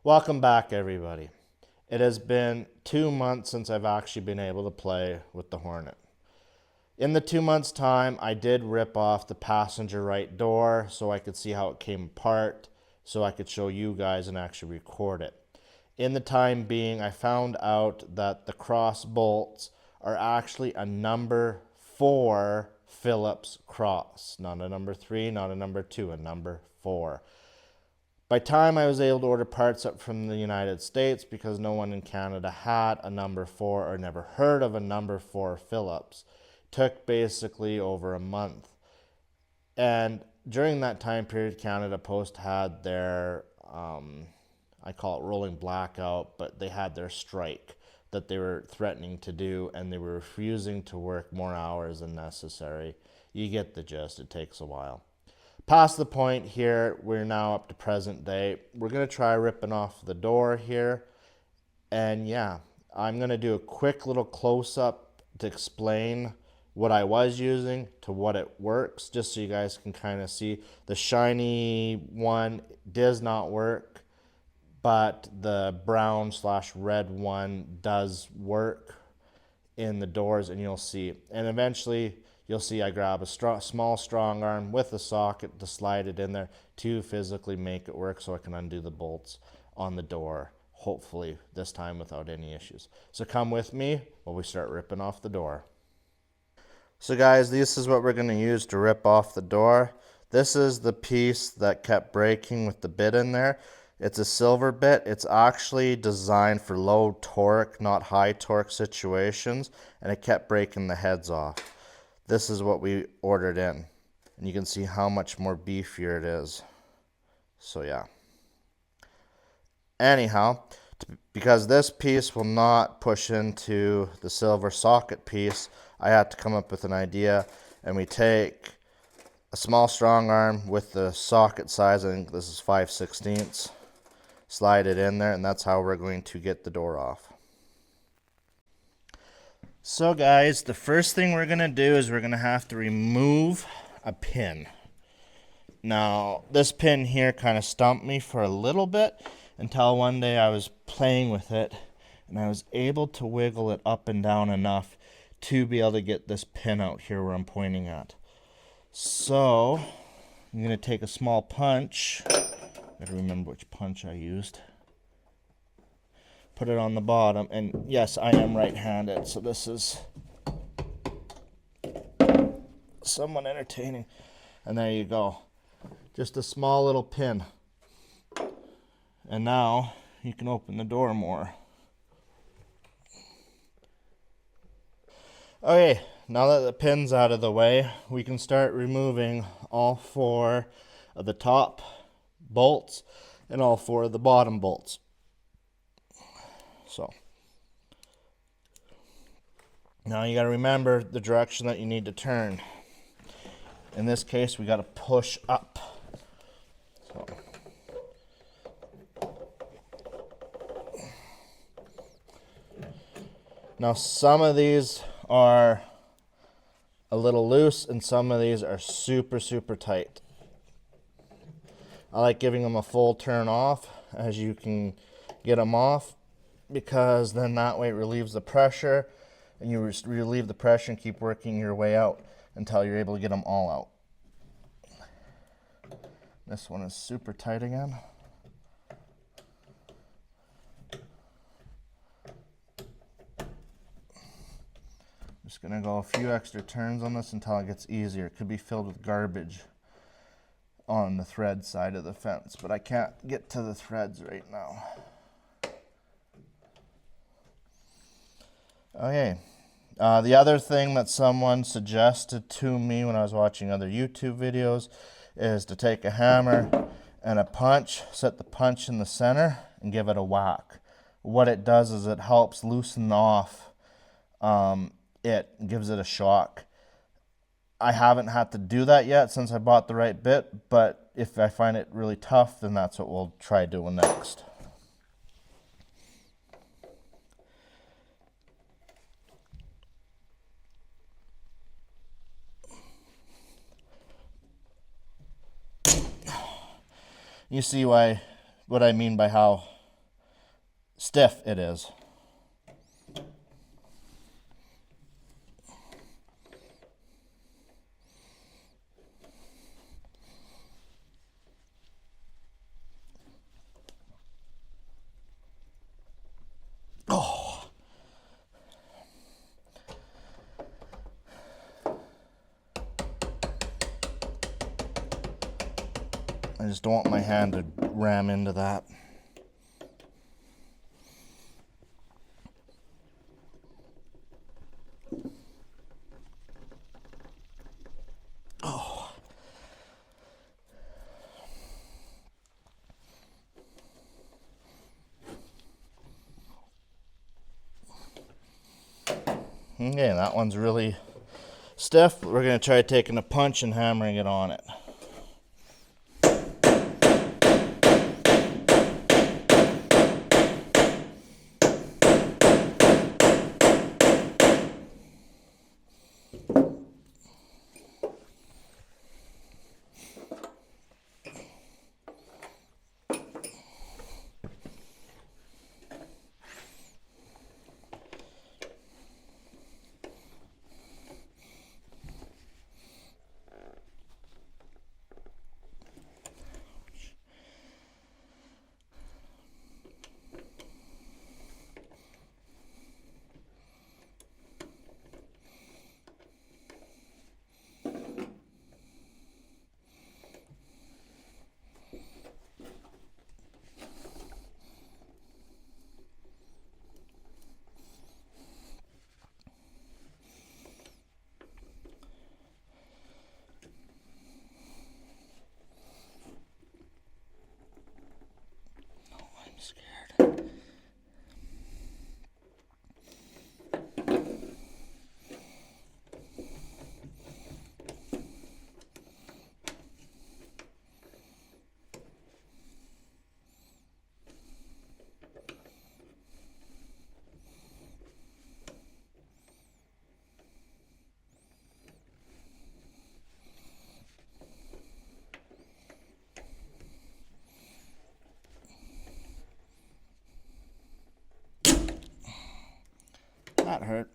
Welcome back, everybody. It has been 2 months since I've actually been able to play with the Hornet. In the 2 months' time, I did rip off the passenger right door so I could see how it came apart, so I could show you guys and actually record it. In the time being, I found out that the cross bolts are actually a number 4 Phillips cross. Not a number 3, not a number 2, a number 4. By time I was able to order parts up from the United States, because no one in Canada had a number 4 or never heard of a number 4 Phillips, took basically over a month. And during that time period, Canada Post had their, I call it rolling blackout, but they had their strike that they were threatening to do, and they were refusing to work more hours than necessary. You get the gist, it takes a while. Past the point here, we're now up to present day. We're going to try ripping off the door here. And yeah, I'm going to do a quick little close-up to explain what I was using to what it works, just so you guys can kind of see. The shiny one does not work, but the brown/red one does work in the doors, and you'll see. And eventually you'll see I grab a small strong arm with a socket to slide it in there to physically make it work so I can undo the bolts on the door, hopefully this time without any issues. So come with me while we start ripping off the door. So guys, this is what we're going to use to rip off the door. This is the piece that kept breaking with the bit in there. It's a silver bit. It's actually designed for low torque, not high torque situations, and it kept breaking the heads off. This is what we ordered in, and you can see how much more beefier it is. So yeah. Anyhow, because this piece will not push into the silver socket piece, I had to come up with an idea, and we take a small strong arm with the socket size, I think this is 5/16, slide it in there, and that's how we're going to get the door off. So guys, the first thing we're going to do is we're going to have to remove a pin. Now, this pin here kind of stumped me for a little bit until one day I was playing with it and I was able to wiggle it up and down enough to be able to get this pin out here where I'm pointing at. So, I'm going to take a small punch. Gotta remember which punch I used. Put it on the bottom, and yes, I am right-handed, so this is somewhat entertaining. And there you go, just a small little pin, and now you can open the door more. Okay, now that the pin's out of the way, we can start removing all 4 of the top bolts and all 4 of the bottom bolts. So now you got to remember the direction that you need to turn. In this case, we got to push up. So. Now some of these are a little loose and some of these are super tight. I like giving them a full turn off as you can get them off, because then that way it relieves the pressure, and you relieve the pressure and keep working your way out until you're able to get them all out. This one is super tight again. Just gonna go a few extra turns on this until it gets easier. It could be filled with garbage on the thread side of the fence, but I can't get to the threads right now. Okay, the other thing that someone suggested to me when I was watching other YouTube videos is to take a hammer and a punch, set the punch in the center, and give it a whack. What it does is it helps loosen off it, gives it a shock. I haven't had to do that yet since I bought the right bit, but if I find it really tough, then that's what we'll try doing next. You see what I mean by how Stiff it is. Oh. I just don't want my hand to ram into that. Oh. Okay, that one's really stiff. We're going to try taking a punch and hammering it on it. Scared. That hurt.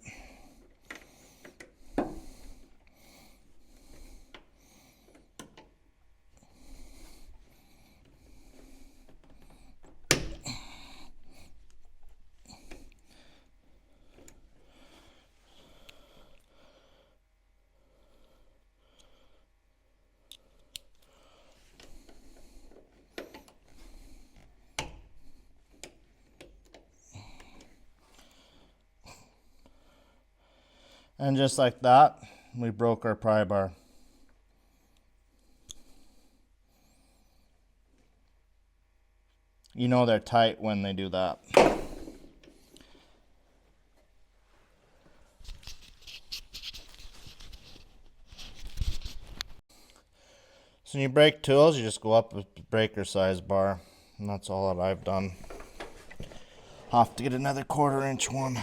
And just like that, we broke our pry bar. You know they're tight when they do that. So when you break tools, you just go up with the breaker size bar. And that's all that I've done. I'll have to get another 1/4 inch one.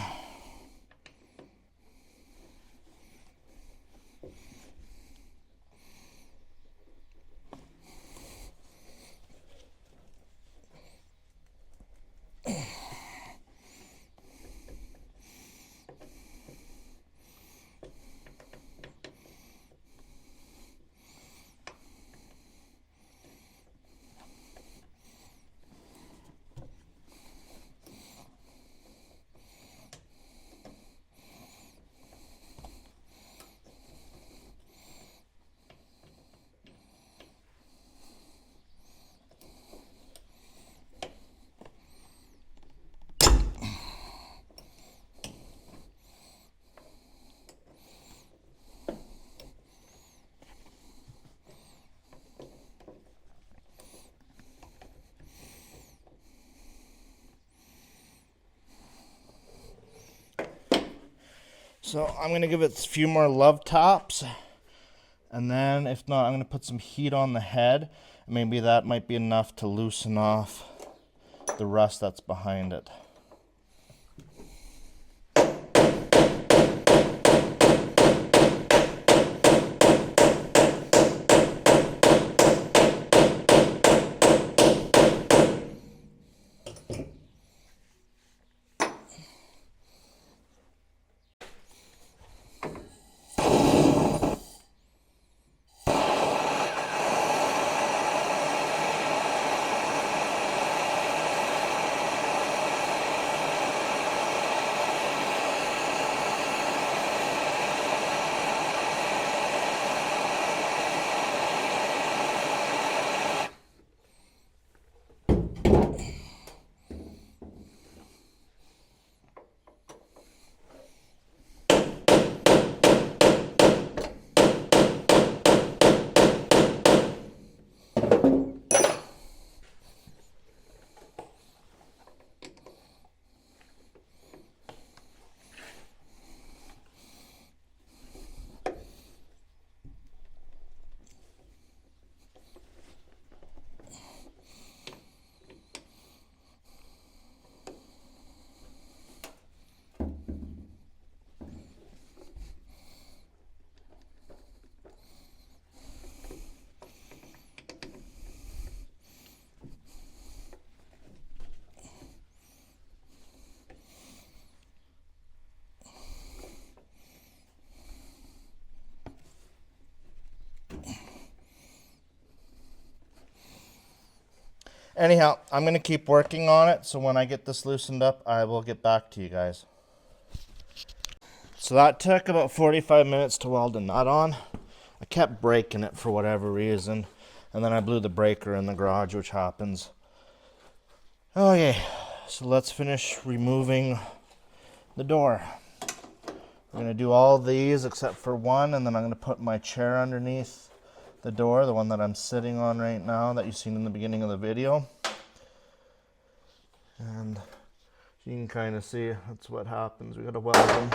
So I'm going to give it a few more love taps. And then if not, I'm going to put some heat on the head. Maybe that might be enough to loosen off the rust that's behind it. Anyhow, I'm going to keep working on it, so when I get this loosened up, I will get back to you guys. So that took about 45 minutes to weld a nut on. I kept breaking it for whatever reason, and then I blew the breaker in the garage, which happens. Okay, so let's finish removing the door. I'm going to do all these except for one, and then I'm going to put my chair underneath the door, the one that I'm sitting on right now that you've seen in the beginning of the video. And you can kind of see that's what happens. We got to weld them.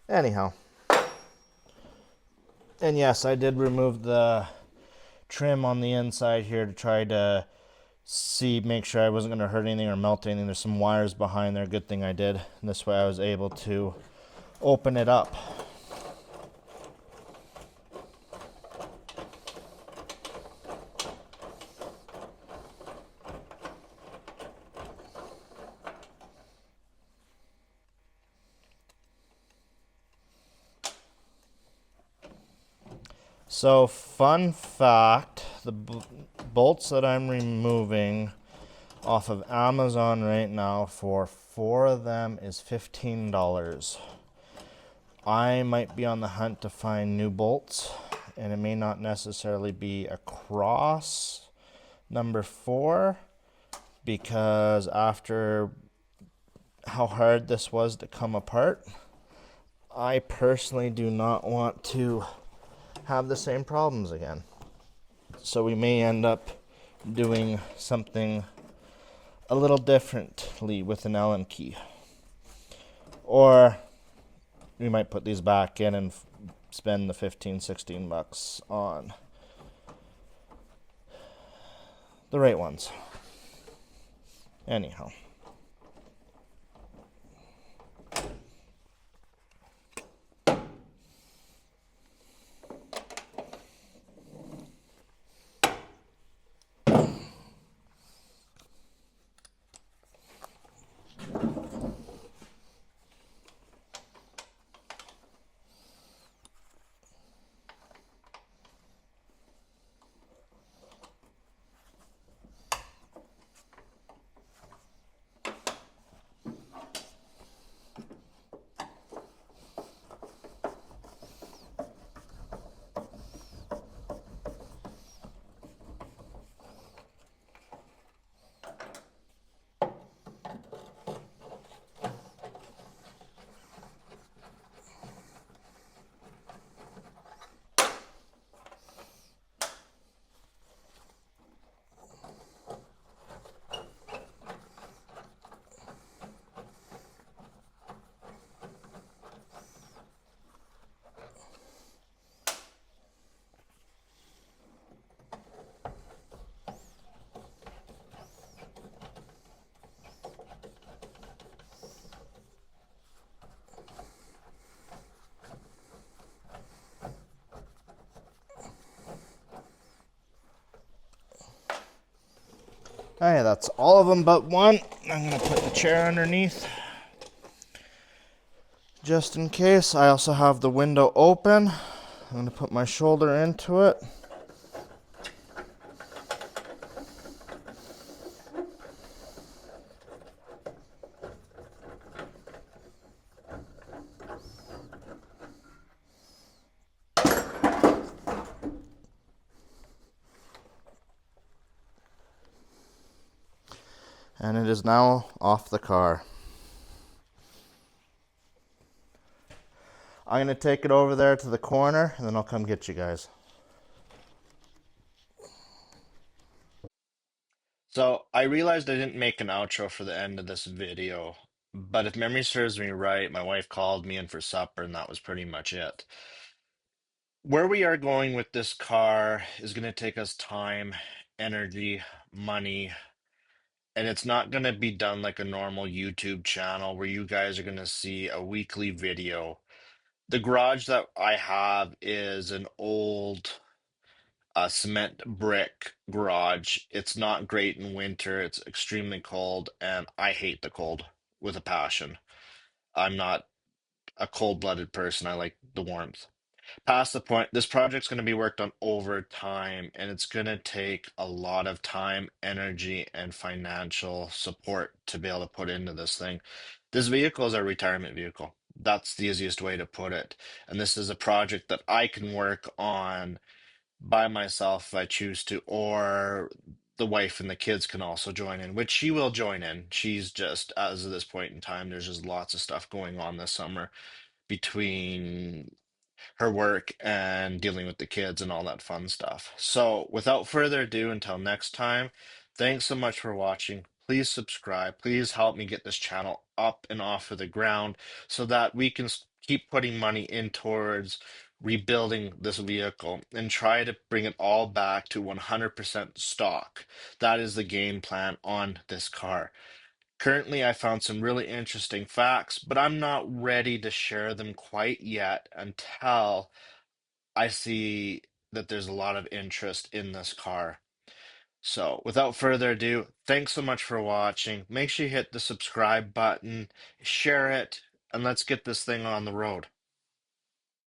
Anyhow. And yes, I did remove the trim on the inside here to try to make sure I wasn't going to hurt anything or melt anything. There's some wires behind there. Good thing I did. And this way I was able to open it up. So, fun fact, the bolts that I'm removing off of Amazon right now for 4 of them is $15. I might be on the hunt to find new bolts, and it may not necessarily be across number 4, because after how hard this was to come apart, I personally do not want to have the same problems again. So we may end up doing something a little differently with an Allen key. Or we might put these back in and spend the 15-16 bucks on the right ones. Anyhow. Okay, that's all of them but one. I'm going to put the chair underneath just in case. I also have the window open. I'm going to put my shoulder into it. And it is now off the car. I'm going to take it over there to the corner, and then I'll come get you guys. So, I realized I didn't make an outro for the end of this video, but if memory serves me right, my wife called me in for supper, and that was pretty much it. Where we are going with this car is going to take us time, energy, money, and it's not going to be done like a normal YouTube channel where you guys are going to see a weekly video. The garage that I have is an old cement brick garage. It's not great in winter. It's extremely cold, and I hate the cold with a passion. I'm not a cold-blooded person. I like the warmth. Past the point, this project's going to be worked on over time, and it's going to take a lot of time, energy, and financial support to be able to put into this thing. This vehicle is a retirement vehicle. That's the easiest way to put it. And this is a project that I can work on by myself if I choose to, or the wife and the kids can also join in, which she will join in. She's just, as of this point in time, there's just lots of stuff going on this summer between her work and dealing with the kids and all that fun stuff. So, without further ado, until next time, thanks so much for watching. Please subscribe. Please help me get this channel up and off of the ground so that we can keep putting money in towards rebuilding this vehicle and try to bring it all back to 100% stock. That is the game plan on this car. Currently, I found some really interesting facts, but I'm not ready to share them quite yet until I see that there's a lot of interest in this car. So, without further ado, thanks so much for watching. Make sure you hit the subscribe button, share it, and let's get this thing on the road.